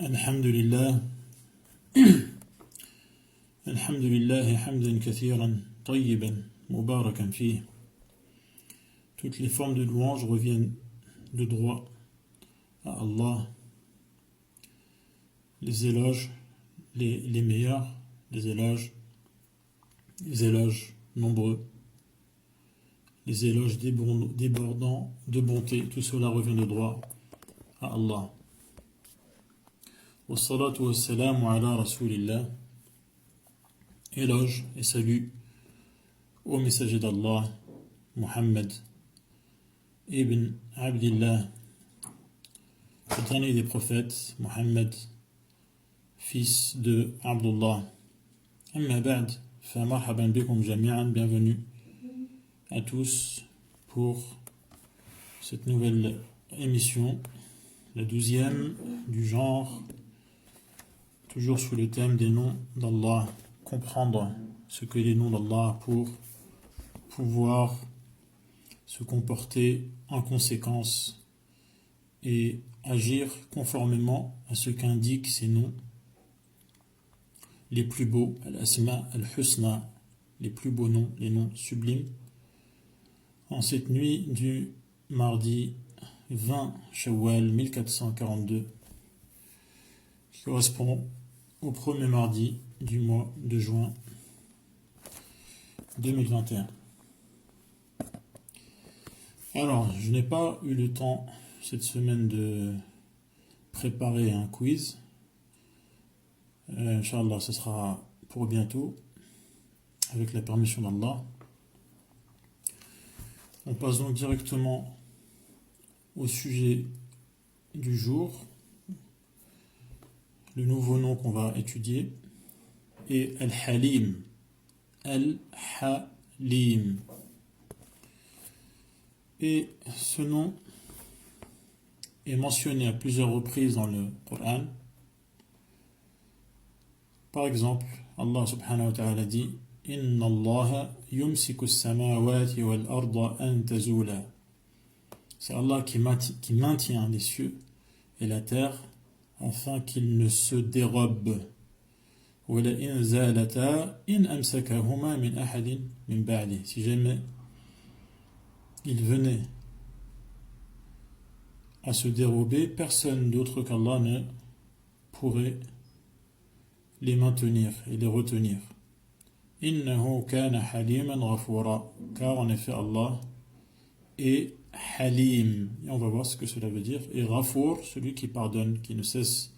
الحمد لله الحمد لله حمدا كثيرا طيبا مباركا فيه. Toutes les formes de louange reviennent de droit à Allah. Les éloges, les meilleurs, les éloges nombreux, les éloges débordants de bonté, tout cela revient de droit à Allah. Wassalatu wassalamu ala rasulillah. Éloge et salut au messager d'Allah, Muhammad ibn Abdillah, le dernier des prophètes, Muhammad, fils de Abdullah. Amma ba'd, fa marhaban bikum jami'an, bienvenue à tous pour cette nouvelle émission, la 12e du genre, toujours sous le thème des noms d'Allah, comprendre ce que les noms d'Allah pour pouvoir se comporter en conséquence et agir conformément à ce qu'indiquent ces noms les plus beaux, al-asma al-husna, les plus beaux noms, les noms sublimes. En cette nuit du mardi 20 Shawwal 1442, qui correspond au premier mardi du mois de juin 2021. Alors, je n'ai pas eu le temps cette semaine de préparer un quiz. Inch'Allah, ce sera pour bientôt, avec la permission d'Allah. On passe donc directement au sujet du jour. Le nouveau nom qu'on va étudier est Al-Halim. Al-Halim. Et ce nom est mentionné à plusieurs reprises dans le Coran. Par exemple, Allah subhanahu wa ta'ala dit Inna Allah yumsiku as-samawati wal arda an tazula. C'est Allah qui maintient les cieux et la terre afin qu'ils ne se dérobent. وَلَئِنْ زَالَتَا إِنْ أَمْسَكَهُمَا مِنْ أَحَدٍ مِنْ بَعْدِهِ. Si jamais ils venaient à se dérober, personne d'autre qu'Allah ne pourrait les maintenir et les retenir. إِنَّهُ كَانَ حَلِيمًا غَفُورًا. Car en effet Allah est Halim. Et on va voir ce que cela veut dire. Et Ghafour, celui qui pardonne, qui ne cesse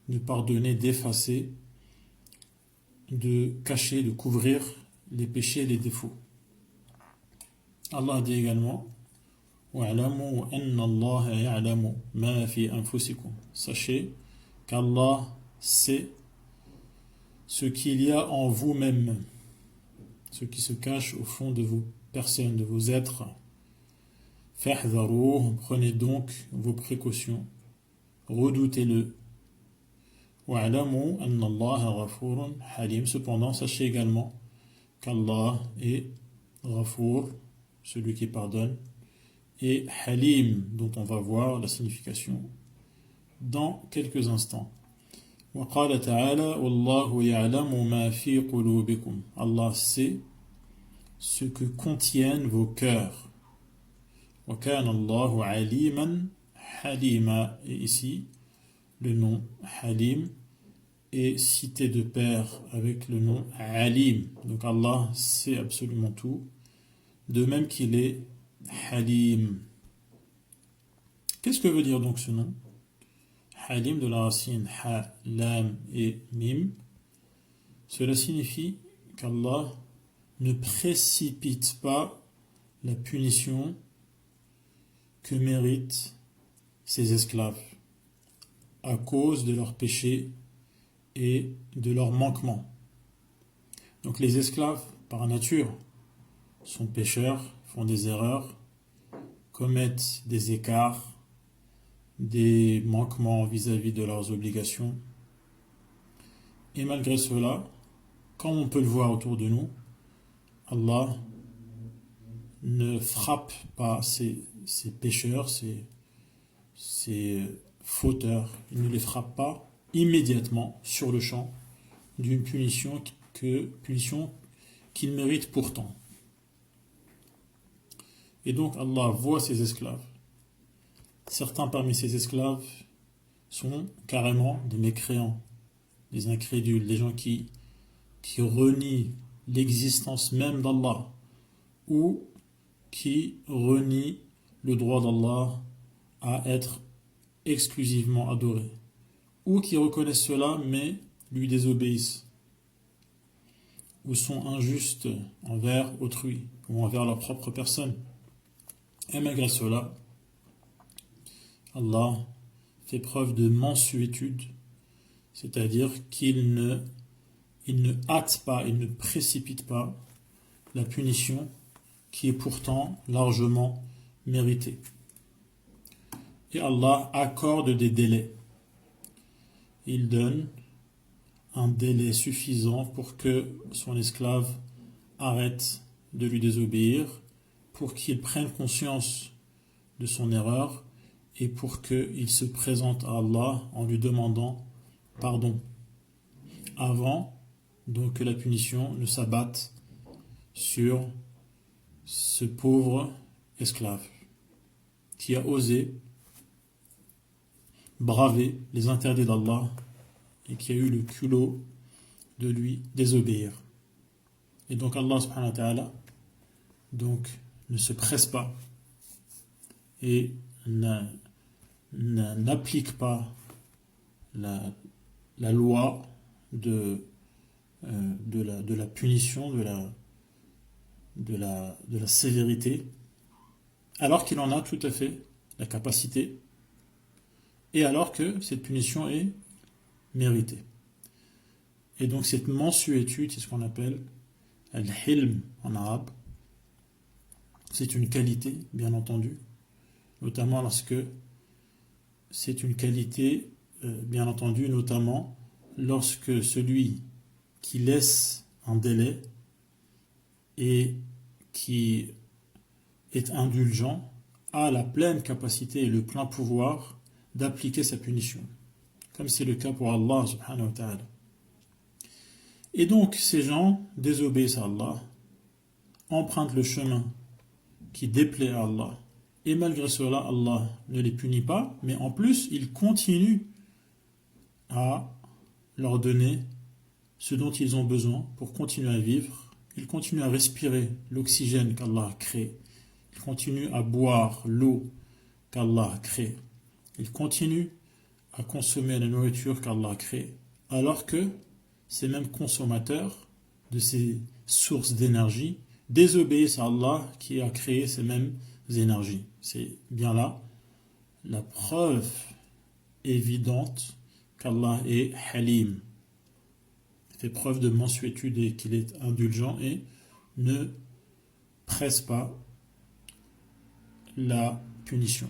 de pardonner, d'effacer, de cacher, de couvrir les péchés et les défauts. Allah dit également وَاعْلَمُوا أَنَّ اللَّهَ يَعْلَمُ مَا فِي أَنفُسِكُمْ. Sachez qu'Allah sait ce qu'il y a en vous-même, ce qui se cache au fond de vos personnes, de vos êtres. فَاحْذَرُوهُ. Prenez donc vos précautions, redoutez-le. وَاعْلَمُوا أَنَّ اللَّهَ غَفُورٌ حَلِيمٌ. Cependant, sachez également qu'Allah est Ghafour, celui qui pardonne, et Halim, dont on va voir la signification dans quelques instants. وَقَالَ تَعَالَى وَاللَّهُ يَعْلَمُ مَا فِي قُلُوبِكُمْ. Allah sait ce que contiennent vos cœurs. وَكَانَ اللَّهُ عَلِيمًا حَلِيمًا. Et ici, le nom Halim est cité de pair avec le nom Alim. Donc Allah sait absolument tout, de même qu'il est Halim. Qu'est-ce que veut dire donc ce nom Halim, de la racine Ha, Lam et Mim. Cela signifie qu'Allah ne précipite pas la punition que méritent ses esclaves à cause de leurs péchés et de leurs manquements. Donc les esclaves, par nature, sont pécheurs, font des erreurs, commettent des écarts, des manquements vis-à-vis de leurs obligations. Et malgré cela, comme on peut le voir autour de nous, Allah ne frappe pas ces pécheurs, ces fauteurs, il ne les frappe pas immédiatement, sur le champ, d'une punition qu'il mérite pourtant. Et donc Allah voit ses esclaves. Certains parmi ces esclaves sont carrément des mécréants, des incrédules, des gens qui renient l'existence même d'Allah ou qui renient le droit d'Allah à être exclusivement adoré, ou qui reconnaissent cela mais lui désobéissent, ou sont injustes envers autrui ou envers leur propre personne. Et malgré cela, Allah fait preuve de mansuétude, c'est-à-dire qu'il ne hâte pas, il ne précipite pas la punition qui est pourtant largement méritée. Et Allah accorde des délais. Il donne un délai suffisant pour que son esclave arrête de lui désobéir, pour qu'il prenne conscience de son erreur et pour qu'il se présente à Allah en lui demandant pardon, avant donc que la punition ne s'abatte sur ce pauvre esclave qui a osé braver les interdits d'Allah et qui a eu le culot de lui désobéir. Et donc Allah subhanahu wa ta'ala donc ne se presse pas et n'applique pas la loi de la punition, de la sévérité, alors qu'il en a tout à fait la capacité et alors que cette punition est méritée. Et donc cette mansuétude, c'est ce qu'on appelle al-hilm en arabe. C'est une qualité, bien entendu, notamment lorsque c'est une qualité, bien entendu, notamment lorsque celui qui laisse un délai et qui est indulgent a la pleine capacité et le plein pouvoir d'appliquer sa punition, comme c'est le cas pour Allah subhanahu wa ta'ala. Et donc ces gens désobéissent à Allah, empruntent le chemin qui déplaît à Allah, et malgré cela Allah ne les punit pas, mais en plus il continue à leur donner ce dont ils ont besoin pour continuer à vivre. Ils continuent à respirer l'oxygène qu'Allah a créé, ils continuent à boire l'eau qu'Allah a créée, ils continuent à consommer la nourriture qu'Allah a créée, alors que ces mêmes consommateurs de ces sources d'énergie désobéissent à Allah qui a créé ces mêmes énergies. C'est bien là la preuve évidente qu'Allah est Halim, fait preuve de mansuétude et qu'il est indulgent et ne presse pas la punition,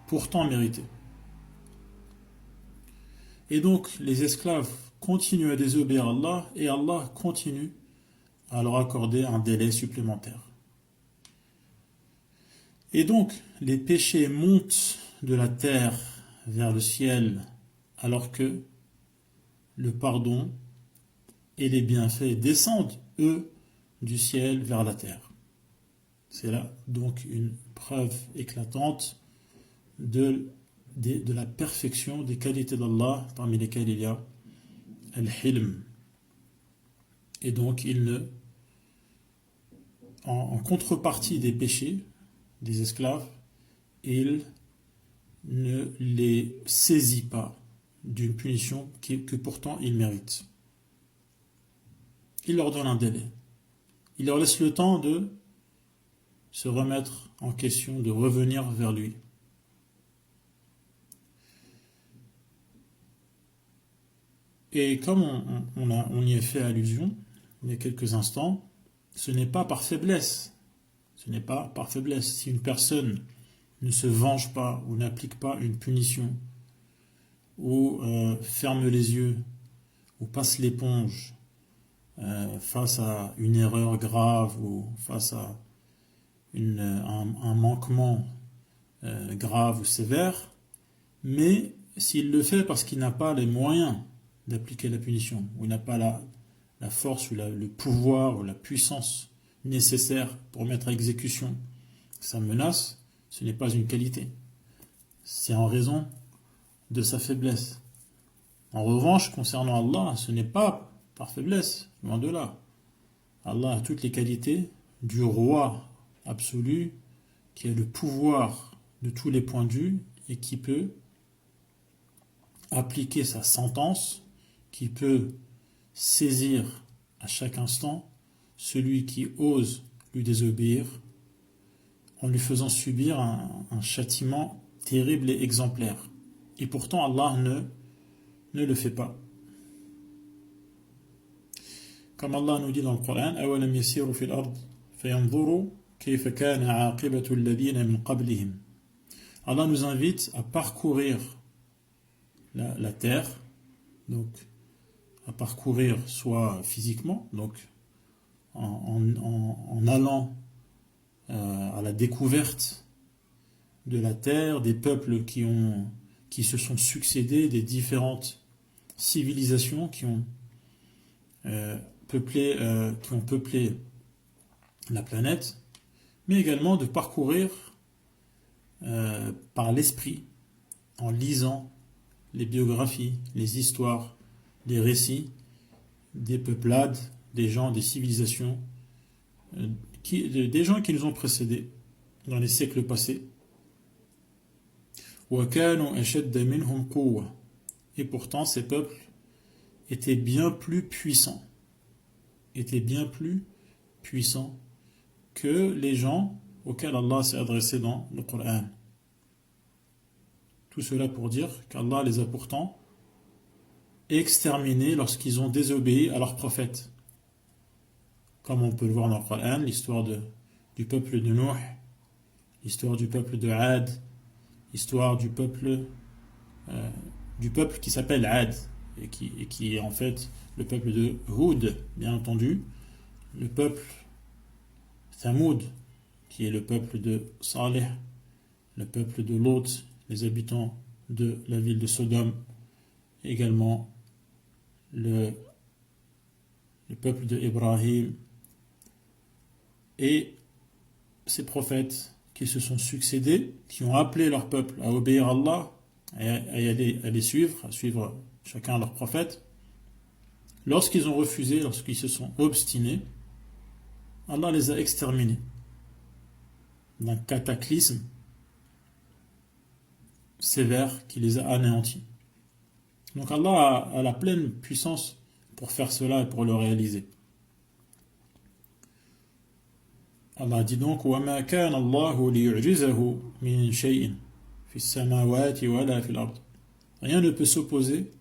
pourtant méritée. Et donc les esclaves continuent à désobéir à Allah et Allah continue à leur accorder un délai supplémentaire. Et donc les péchés montent de la terre vers le ciel alors que le pardon et les bienfaits descendent, eux, du ciel vers la terre. C'est là donc une preuve éclatante de la perfection des qualités d'Allah, parmi lesquelles il y a al-hilm. Et donc en contrepartie des péchés des esclaves, il ne les saisit pas d'une punition que pourtant ils méritent. Il leur donne un délai. Il leur laisse le temps de se remettre en question, de revenir vers lui. Et comme on y a fait allusion il y a quelques instants, ce n'est pas par faiblesse. Ce n'est pas par faiblesse. Si une personne ne se venge pas ou n'applique pas une punition, ou ferme les yeux, ou passe l'éponge face à une erreur grave ou face à un manquement grave ou sévère, mais s'il le fait parce qu'il n'a pas les moyens d'appliquer la punition, ou il n'a pas la force, ou le pouvoir, ou la puissance nécessaire pour mettre à exécution sa menace, ce n'est pas une qualité. C'est en raison de sa faiblesse. En revanche, concernant Allah, ce n'est pas par faiblesse, loin de là. Allah a toutes les qualités du roi absolu, qui a le pouvoir de tous les points de vue et qui peut appliquer sa sentence, qui peut saisir à chaque instant celui qui ose lui désobéir en lui faisant subir un châtiment terrible et exemplaire. Et pourtant Allah ne le fait pas. Comme Allah nous dit dans le Coran, أَوَلَمْ يَسِيرُوا فِي الْأَرْضِ فَيَنْظُرُوا كَيْفَ كَانَ عَاقِبَةُ الَّذِينَ مِنْ قَبْلِهِمْ. Allah nous invite à parcourir la terre, donc à parcourir soit physiquement, donc en allant à la découverte de la terre, des peuples qui se sont succédés, des différentes civilisations qui ont peuplé la planète, mais également de parcourir par l'esprit, en lisant les biographies, les histoires, les récits des peuplades, des gens, des civilisations, des gens qui nous ont précédés dans les siècles passés. وَكَانُوا أَشَدَّ مِنْهُمْ قُوَّةً. Et pourtant, ces peuples étaient bien plus puissants, que les gens auxquels Allah s'est adressé dans le Coran. Tout cela pour dire qu'Allah les a pourtant exterminés lorsqu'ils ont désobéi à leurs prophètes. Comme on peut le voir dans le Coran, l'histoire du peuple de Nuh, l'histoire du peuple de Ad, l'histoire du peuple qui s'appelle Ad, et qui est en fait le peuple de Hud, bien entendu, le peuple Thamoud, qui est le peuple de Saleh, le peuple de Lot, les habitants de la ville de Sodome, également le peuple de Ibrahim, et ces prophètes qui se sont succédés, qui ont appelé leur peuple à obéir à Allah, à les suivre, à suivre chacun leur prophète. Lorsqu'ils ont refusé, lorsqu'ils se sont obstinés, Allah les a exterminés d'un cataclysme sévère qui les a anéantis. Donc Allah a la pleine puissance pour faire cela et pour le réaliser. Allah dit donc وَمَا كَانَ اللَّهُ لِيُعْجِزَهُ مِنْ شَيْءٍ فِي السَّمَاوَاتِ وَلَا فِي الْأَرْضِ. Rien ne peut s'opposer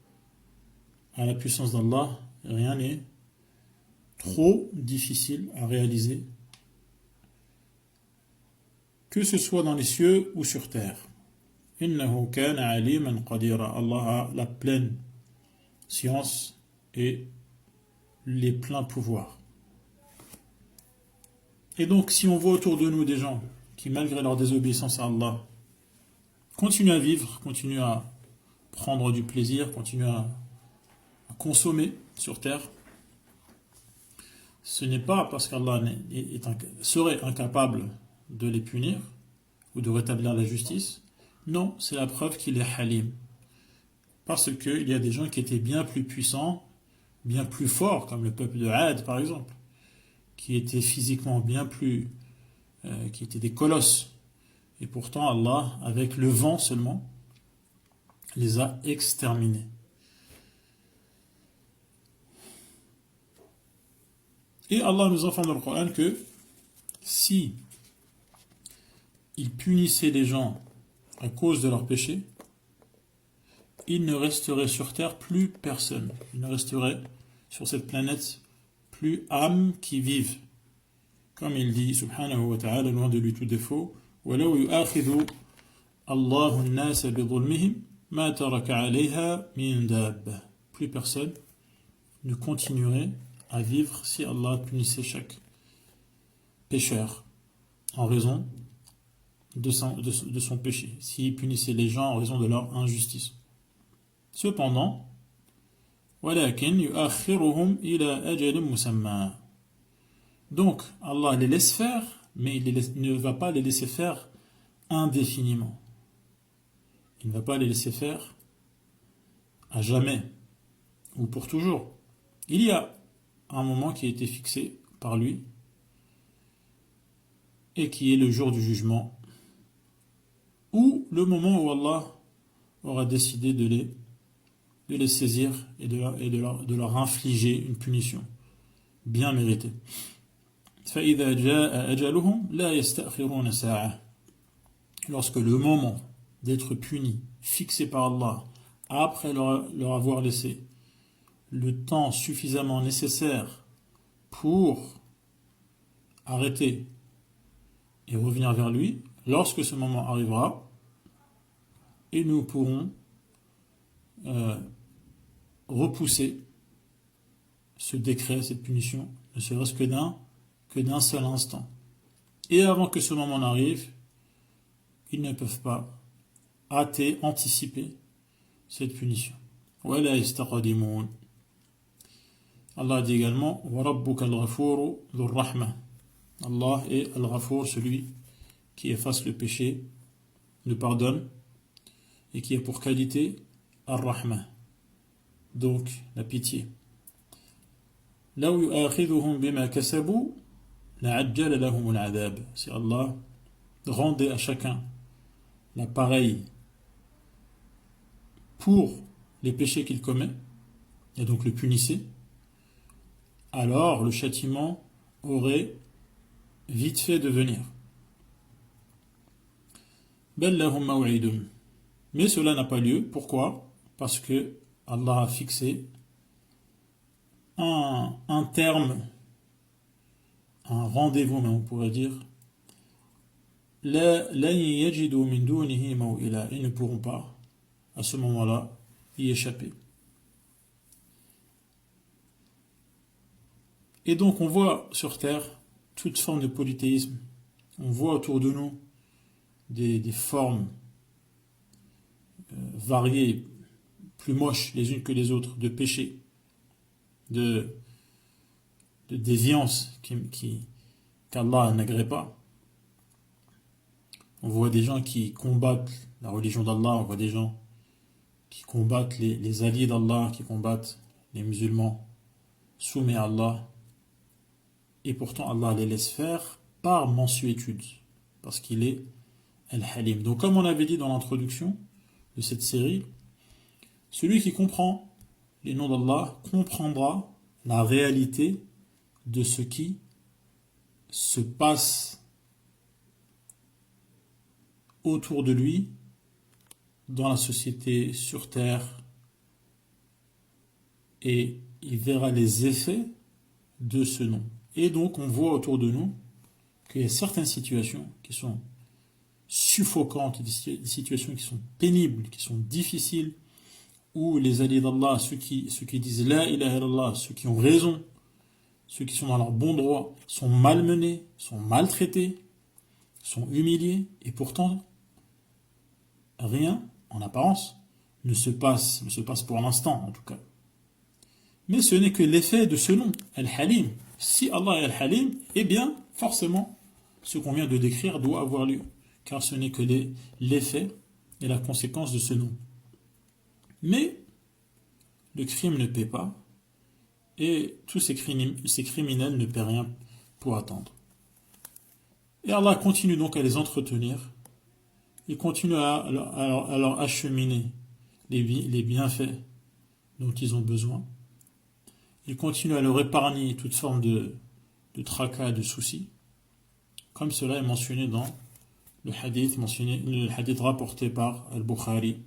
à la puissance d'Allah, rien n'est trop difficile à réaliser, que ce soit dans les cieux ou sur terre. إِنَّهُ كَانَ عَلِيمًا قَدِيرًا. Allah a la pleine science et les pleins pouvoirs. Et donc, si on voit autour de nous des gens qui, malgré leur désobéissance à Allah, continuent à vivre, continuent à prendre du plaisir, continuent à consommer sur terre, ce n'est pas parce qu'Allah serait incapable de les punir ou de rétablir la justice. Non, c'est la preuve qu'il est halim. Parce qu'il y a des gens qui étaient bien plus puissants, bien plus forts, comme le peuple de Had par exemple, qui étaient physiquement bien plus, qui étaient des colosses. Et pourtant Allah, avec le vent seulement, les a exterminés. Et Allah nous informe dans le Coran que si il punissait les gens à cause de leurs péchés, il ne resterait sur terre plus personne. Il ne resterait sur cette planète plus âmes qui vivent. Comme il dit, subhanahu wa ta'ala, loin de lui tout défaut, وَلَوْ يُؤَاخِذُ اللَّهُ النَّاسَ بِظُلْمِهِمْ مَا تَرَكَ عَلَيْهَا مِنْ دَابَّةٍ. Plus personne ne continuerait à vivre si Allah punissait chaque pécheur en raison de son péché, s'il punissait les gens en raison de leur injustice. Cependant, ولكن يؤخرهم إلى أجل مسمى. Donc, Allah les laisse faire, mais ne va pas les laisser faire indéfiniment. Il ne va pas les laisser faire à jamais ou pour toujours. Il y a un moment qui a été fixé par lui et qui est le jour du jugement, ou le moment où Allah aura décidé de les saisir et de leur infliger une punition bien méritée. فَإِذَا جَاءَ أَجَلُهُمْ لَا يَسْتَأْخِرُونَ سَاعَةً. Lorsque le moment d'être puni, fixé par Allah, après leur avoir laissé le temps suffisamment nécessaire pour arrêter et revenir vers lui, lorsque ce moment arrivera, et nous pourrons repousser ce décret, cette punition, ne serait-ce que d'un seul instant. Et avant que ce moment n'arrive, ils ne peuvent pas anticiper cette punition. وَلَا يَسْتَقْدِمُونَ. Allah dit également وَرَبُّكَ الْغَفُورُ ذُو الرَّحْمَةِ. Allah est Al-Ghafour, celui qui efface le péché, le pardonne, et qui a pour qualité Ar-Rahma, donc la pitié. لَوْ يُؤَاخِذُهُمْ بِمَا كَسَبُوا لَعَجَّلَ لَهُمُ الْعَذَابِ. Si Allah rendait à chacun l'appareil pour les péchés qu'il commet, et donc le punissait, alors le châtiment aurait vite fait de venir. بَلْ لَهُمْ مَوْعِدٌ. Mais cela n'a pas lieu. Pourquoi? Parce que Allah a fixé un terme, un rendez-vous, mais on pourrait dire, لَن يَجِدُوا مِن دُونِهِ مَوْئِلًا. Ils ne pourront pas, à ce moment-là, y échapper. Et donc on voit sur Terre toute forme de polythéisme. On voit autour de nous des formes variées, plus moches les unes que les autres, de péché, de déviance qu'Allah n'agrée pas. On voit des gens qui combattent la religion d'Allah, on voit des gens qui combattent les alliés d'Allah, qui combattent les musulmans soumis à Allah. Et pourtant Allah les laisse faire par mansuétude, parce qu'il est Al-Halim. Donc comme on avait dit dans l'introduction de cette série, celui qui comprend les noms d'Allah comprendra la réalité de ce qui se passe autour de lui, dans la société, sur terre, et il verra les effets de ce nom. Et donc on voit autour de nous qu'il y a certaines situations qui sont suffocantes, des situations qui sont pénibles, qui sont difficiles, où les alliés d'Allah, ceux qui disent La ilaha illallah, ceux qui ont raison, ceux qui sont dans leur bon droit, sont malmenés, sont maltraités, sont humiliés, et pourtant rien, en apparence, ne se passe pour l'instant en tout cas. Mais ce n'est que l'effet de ce nom, Al-Halim. Si Allah est Al-Halim, eh bien, forcément, ce qu'on vient de décrire doit avoir lieu, car ce n'est que l'effet et la conséquence de ce nom. Mais le crime ne paie pas, et tous ces criminels ne paient rien pour attendre. Et Allah continue donc à les entretenir, il continue à leur acheminer les bienfaits dont ils ont besoin. Il continue à leur épargner toute forme de tracas, de soucis, comme cela est mentionné dans le hadith rapporté par Al-Bukhari.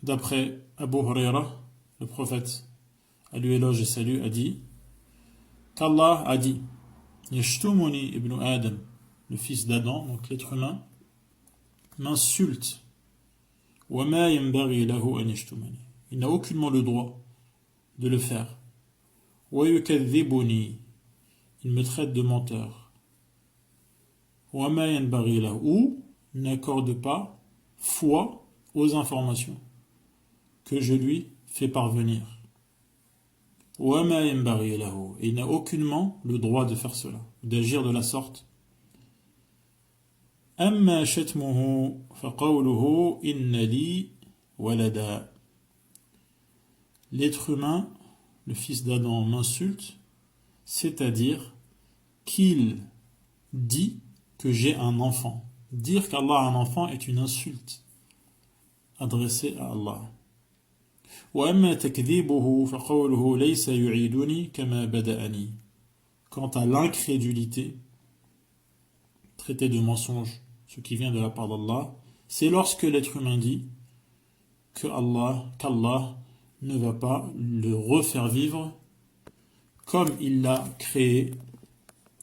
D'après Abu Huraira, le prophète, à lui éloge et salut, a dit qu'Allah a dit Yashtumuni ibn Adam, le fils d'Adam, donc l'être humain, m'insulte. وَمَا يَنْبَغِي لَهُ أَنْ يَشْتُمَنِي. Il n'a aucunement le droit de le faire. وَيُكَذِّبُنِي. Il me traite de menteur. وَمَا يَنْبَغِي لَهُ. Ou n'accorde pas foi aux informations que je lui fais parvenir. Et il n'a aucunement le droit de faire cela, d'agir de la sorte. أما شتمه فقوله إن لي ولدا. L'être humain, le fils d'Adam, m'insulte, c'est-à-dire qu'il dit que j'ai un enfant. Dire qu'Allah a un enfant est une insulte adressée à Allah. وأما تكذيبه فقوله ليس يعيدني كما بدأني. Quant à l'incrédulité, traité de mensonge, ce qui vient de la part d'Allah, c'est lorsque l'être humain dit qu'Allah ne va pas le refaire vivre comme il l'a créé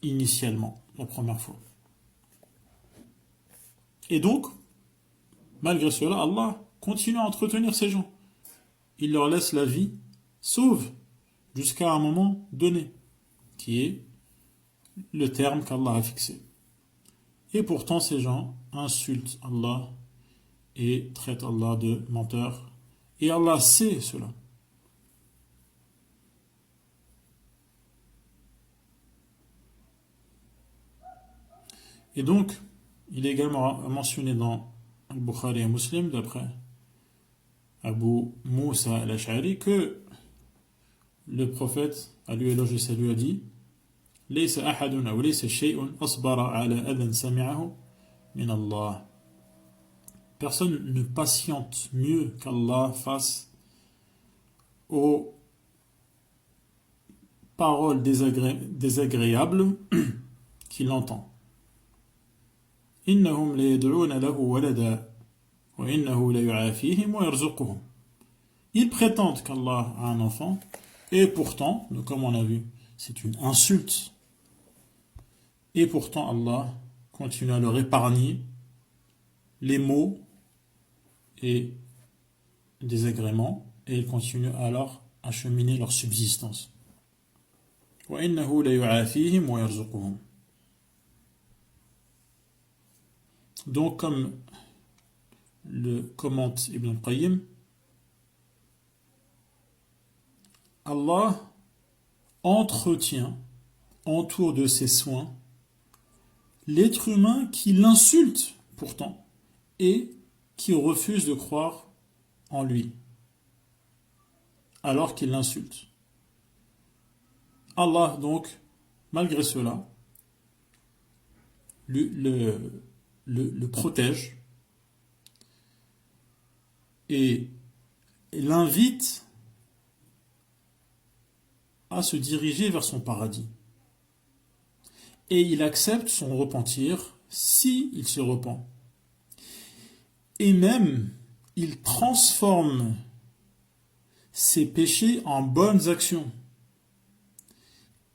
initialement, la première fois. Et donc, malgré cela, Allah continue à entretenir ces gens. Il leur laisse la vie sauve jusqu'à un moment donné, qui est le terme qu'Allah a fixé. Et pourtant, ces gens insultent Allah et traitent Allah de menteur. Et Allah sait cela. Et donc, il est également mentionné dans Al-Bukhari et Muslim, d'après Abu Moussa al-Ash'ari, que le prophète, à lui éloge et salut, a dit ليس أحد أو ليس شيء أصبر على أذى سمعه من الله. Personne ne patiente mieux qu'Allah face aux paroles désagréables qu'il entend. إنهم ليدعون له ولدا وإنه ليعافيهم ويرزقهم. Ils prétendent qu'Allah a un enfant, et pourtant, comme on a vu, c'est une insulte. Et pourtant, Allah continue à leur épargner les maux et désagréments, et il continue à leur acheminer leur subsistance. وَإِنَّهُ لَيُعَافِيهِمْ وَيَرْزُقُهُمْ. Donc, comme le commente Ibn al-Qayyim, Allah entretient autour de ses soins l'être humain qui l'insulte pourtant et qui refuse de croire en lui alors qu'il l'insulte. Allah donc, malgré cela, le protège et l'invite à se diriger vers son paradis. Et il accepte son repentir si il se repent. Et même, il transforme ses péchés en bonnes actions.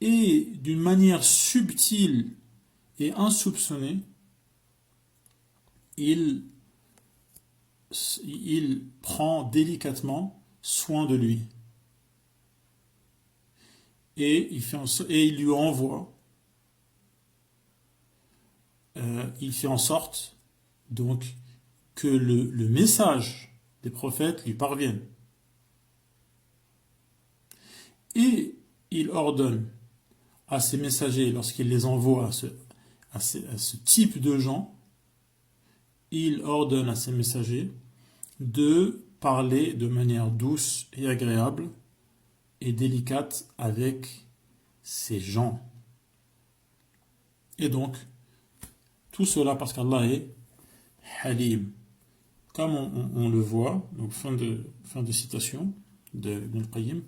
Et d'une manière subtile et insoupçonnée, il prend délicatement soin de lui. Et il lui envoie, il fait en sorte donc que le message des prophètes lui parvienne. Et il ordonne à ses messagers, lorsqu'il les envoie à ce type de gens, il ordonne à ses messagers de parler de manière douce et agréable et délicate avec ces gens. Et donc, tout cela parce qu'Allah est Halim. Comme on le voit, donc fin de citation de Ibn al-Qayyim,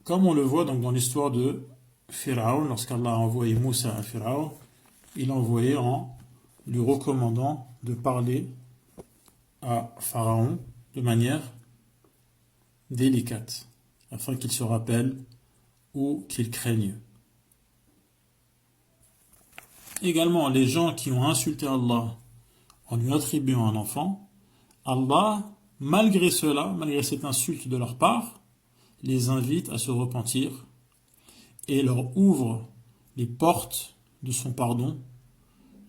comme on le voit donc dans l'histoire de Pharaon, lorsqu'Allah a envoyé Moussa à Pharaon, il l'a envoyé en lui recommandant de parler à Pharaon de manière délicate, afin qu'il se rappelle ou qu'il craigne. Également, les gens qui ont insulté Allah en lui attribuant un enfant, Allah, malgré cela, malgré cette insulte de leur part, les invite à se repentir et leur ouvre les portes de son pardon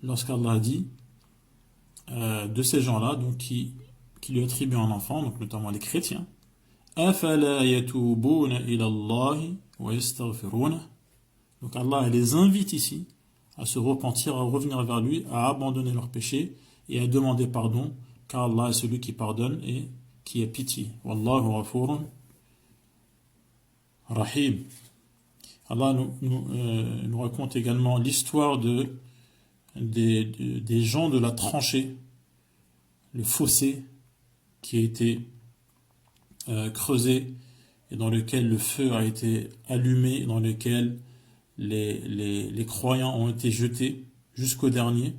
lorsqu'Allah dit de ces gens-là, donc qui lui attribuent un enfant, donc notamment les chrétiens. أَفَلَا يَتُوبُونَ إِلَى اللَّهِ وَيَسْتَغْفِرُونَ. Donc Allah les invite ici à se repentir, à revenir vers lui, à abandonner leurs péchés et à demander pardon, car Allah est celui qui pardonne et qui a pitié. Wallahu ghafurun rahim. Allah nous raconte également l'histoire des gens de la tranchée, le fossé qui a été creusé et dans lequel le feu a été allumé, dans lequel les croyants ont été jetés jusqu'au dernier.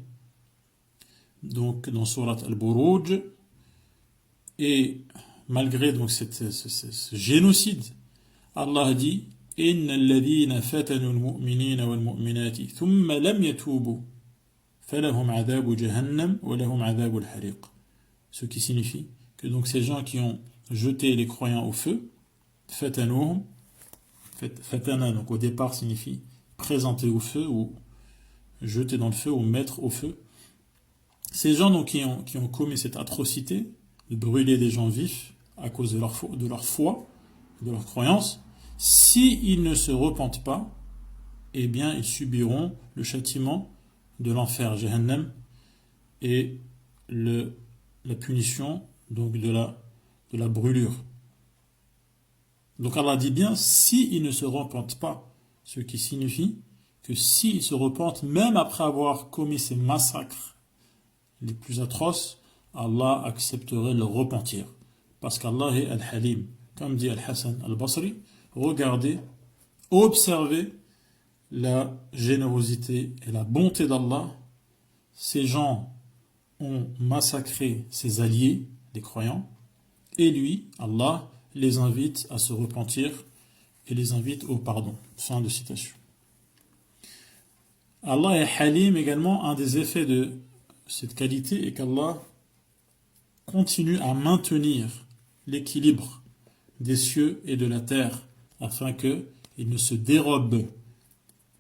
Donc dans Surat Al-Buruj, et malgré donc ce génocide, Allah dit إن الذين فتنوا المؤمنين والمؤمنات ثم لم يتوبوا فلهم عذاب جهنم ولهم عذاب الحريق. Ce qui signifie que donc ces gens qui ont jeté les croyants au feu, fatanuhum, fatana donc au départ signifie présenter au feu ou jeter dans le feu ou mettre au feu. Ces gens donc qui ont commis cette atrocité de brûler des gens vifs à cause de leur foi, de leur croyance, s'ils ne se repentent pas, eh bien ils subiront le châtiment de l'enfer Jahannam et la punition donc de la brûlure. Donc Allah dit bien s'ils ne se repentent pas, ce qui signifie que s'ils se repentent même après avoir commis ces massacres les plus atroces, Allah accepterait leur repentir. Parce qu'Allah est Al-Halim. Comme dit Al-Hassan Al-Basri, regardez, observez la générosité et la bonté d'Allah. Ces gens ont massacré ses alliés, les croyants, et lui, Allah, les invite à se repentir et les invite au pardon. Fin de citation. Allah est Halim également. Un des effets de cette qualité est qu'Allah continue à maintenir l'équilibre des cieux et de la terre afin qu'ils ne se dérobent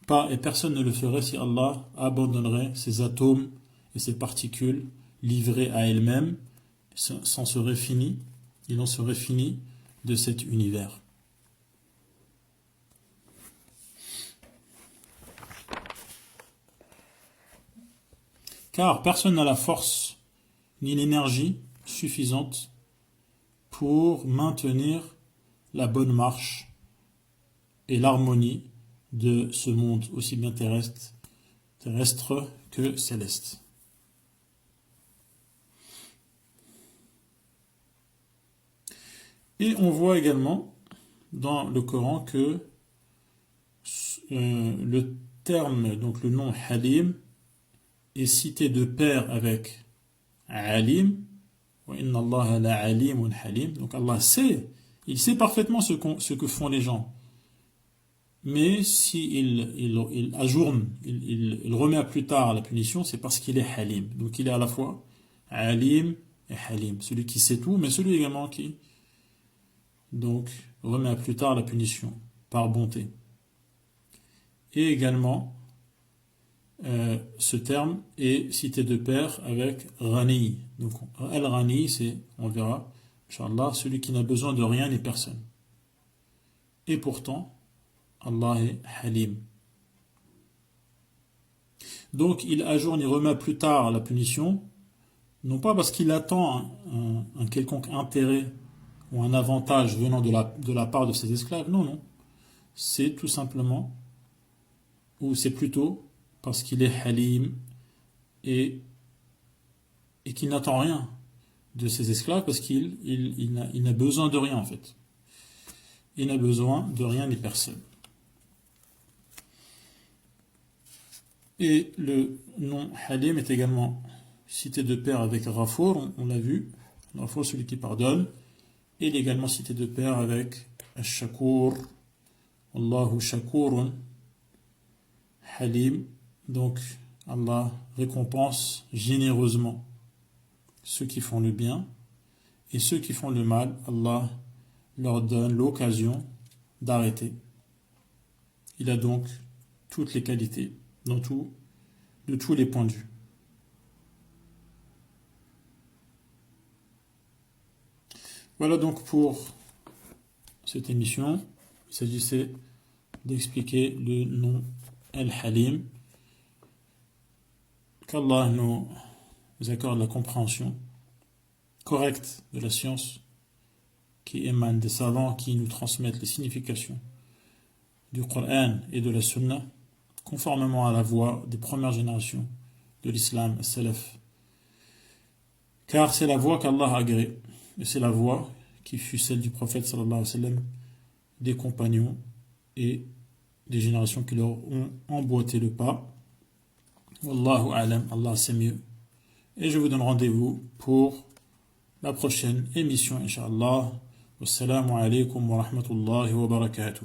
pas, et personne ne le ferait si Allah abandonnerait ces atomes et ces particules livrées à elles-mêmes. Il en serait fini de cet univers. Car personne n'a la force ni l'énergie suffisante pour maintenir la bonne marche et l'harmonie de ce monde aussi bien terrestre que céleste. Et on voit également dans le Coran que le terme, donc le nom Halim, est cité de pair avec Alim. Wa inna Allah la alimun halim. Donc Allah sait, il sait parfaitement ce que font les gens. Mais si il ajourne, il remet à plus tard la punition, c'est parce qu'il est Halim. Donc il est à la fois Alim et Halim, celui qui sait tout, mais celui également qui donc remet à plus tard la punition par bonté. Et également ce terme est cité de pair avec Rani. Donc Al-Rani, c'est, on verra, Inch'Allah, celui qui n'a besoin de rien ni personne. Et pourtant, Allah est Halim. Donc il ajourne, il remet plus tard la punition, non pas parce qu'il attend un quelconque intérêt ou un avantage venant de la part de ses esclaves, non. C'est tout simplement, ou c'est plutôt parce qu'il est Halim et qu'il n'attend rien de ses esclaves, parce qu'il n'a besoin de rien en fait. Il n'a besoin de rien ni personne. Et le nom Halim est également cité de pair avec Ghafour, on l'a vu, Ghafour celui qui pardonne, et il est également cité de pair avec Ash-Shakur, Allahu Shakurun, Halim. Donc Allah récompense généreusement ceux qui font le bien, et ceux qui font le mal, Allah leur donne l'occasion d'arrêter. Il a donc toutes les qualités de tous les points de vue. Voilà donc pour cette émission. Il s'agissait d'expliquer le nom Al-Halim. Qu'Allah nous accorde la compréhension correcte de la science qui émane des savants qui nous transmettent les significations du Coran et de la Sunna conformément à la voie des premières générations de l'islam, as-salaf. Car c'est la voie qu'Allah a agréée et c'est la voie qui fut celle du prophète sallallahu alayhi wa sallam, des compagnons et des générations qui leur ont emboîté le pas. Wallahu a'lam, Allah sait mieux. Et je vous donne rendez-vous pour la prochaine émission, Inch'Allah. Wassalamu alaikum wa rahmatullahi wa barakatuh.